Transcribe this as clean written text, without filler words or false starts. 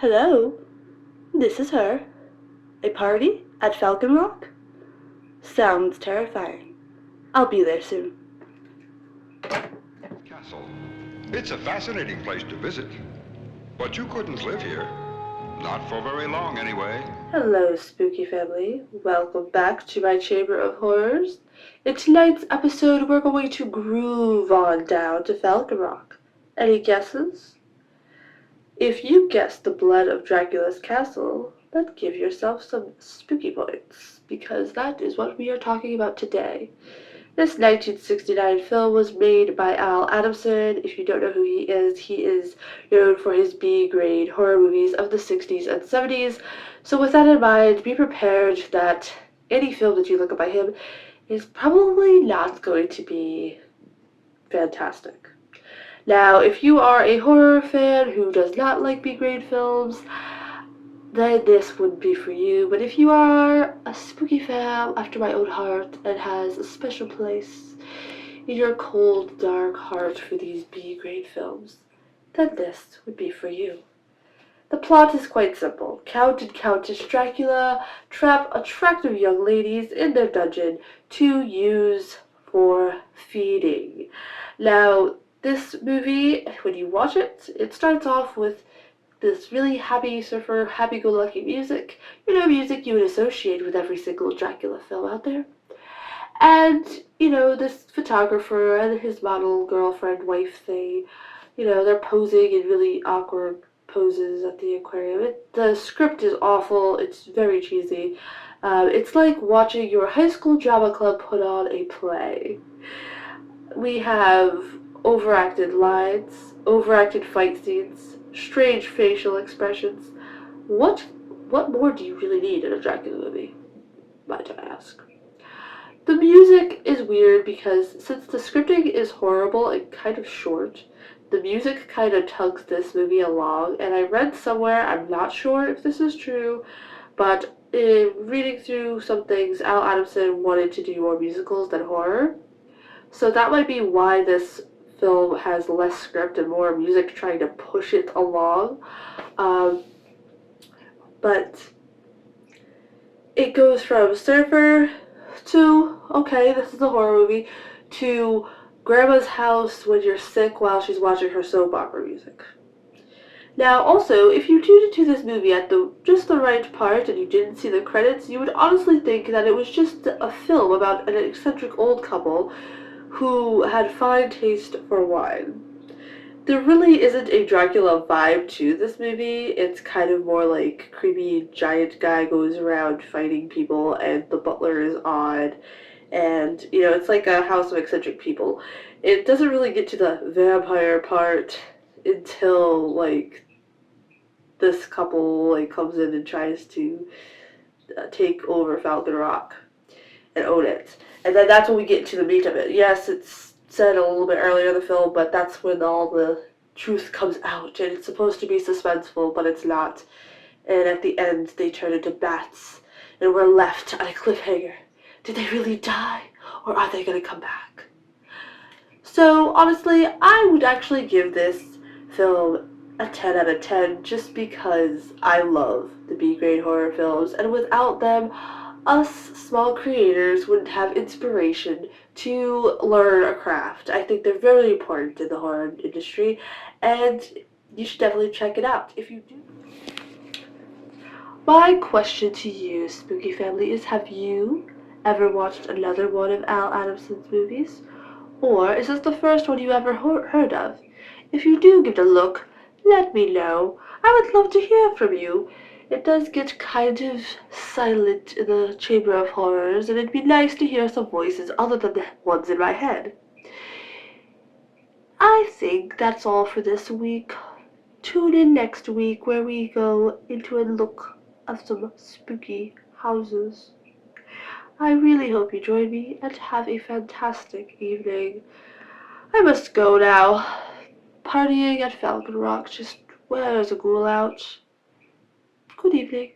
Hello, this is her. A party at Falcon Rock? Sounds terrifying. I'll be there soon. Castle. It's a fascinating place to visit, but you couldn't live here. Not for very long, anyway. Hello, spooky family. Welcome back to my Chamber of Horrors. In tonight's episode, we're going to groove on down to Falcon Rock. Any guesses? If you guessed the blood of Dracula's castle, then give yourself some spooky points, because that is what we are talking about today. This 1969 film was made by Al Adamson. If you don't know who he is known for his B-grade horror movies of the 60s and 70s. So with that in mind, be prepared that any film that you look at by him is probably not going to be fantastic. Now, if you are a horror fan who does not like B-grade films, then this wouldn't be for you. But if you are a spooky fan after my own heart and has a special place in your cold, dark heart for these B-grade films, then this would be for you. The plot is quite simple. Count and Countess Dracula trap attractive young ladies in their dungeon to use for feeding. Now, this movie, when you watch it, it starts off with this really happy surfer, happy-go-lucky music. You know, music you would associate with every single Dracula film out there. And, this photographer and his model girlfriend, wife thing, they're posing in really awkward poses at the aquarium. The script is awful. It's very cheesy. It's like watching your high school drama club put on a play. We have overacted lines, overacted fight scenes, strange facial expressions. What more do you really need in a Dracula movie, might I ask? The music is weird because since the scripting is horrible and kind of short, the music kind of tugs this movie along, and I read somewhere, I'm not sure if this is true, but in reading through some things, Al Adamson wanted to do more musicals than horror. So that might be why this film has less script and more music trying to push it along. But it goes from surfer to, okay, this is a horror movie, to grandma's house when you're sick while she's watching her soap opera music. Now, also, if you tuned into this movie at just the right part and you didn't see the credits, you would honestly think that it was just a film about an eccentric old couple who had fine taste for wine. There really isn't a Dracula vibe to this movie. It's kind of more like creepy giant guy goes around fighting people and the butler is odd. And, it's like a house of eccentric people. It doesn't really get to the vampire part until, this couple, comes in and tries to take over Falcon Rock and own it. And then that's when we get to the meat of it. Yes, it's said a little bit earlier in the film, but that's when all the truth comes out. And it's supposed to be suspenseful, but it's not. And at the end, they turn into bats. And we're left on a cliffhanger. Did they really die? Or are they going to come back? So, honestly, I would actually give this film a 10 out of 10 just because I love the B-grade horror films. And without them, us small creators wouldn't have inspiration to learn a craft. I think they're very important in the horror industry, and you should definitely check it out if you do. My question to you, spooky family, is have you ever watched another one of Al Adamson's movies? Or is this the first one you ever heard of? If you do give it a look, let me know. I would love to hear from you. It does get kind of silent in the Chamber of Horrors, and it'd be nice to hear some voices other than the ones in my head. I think that's all for this week. Tune in next week where we go into a look of some spooky houses. I really hope you join me and have a fantastic evening. I must go now. Partying at Falcon Rock just wears a ghoul out. Good evening.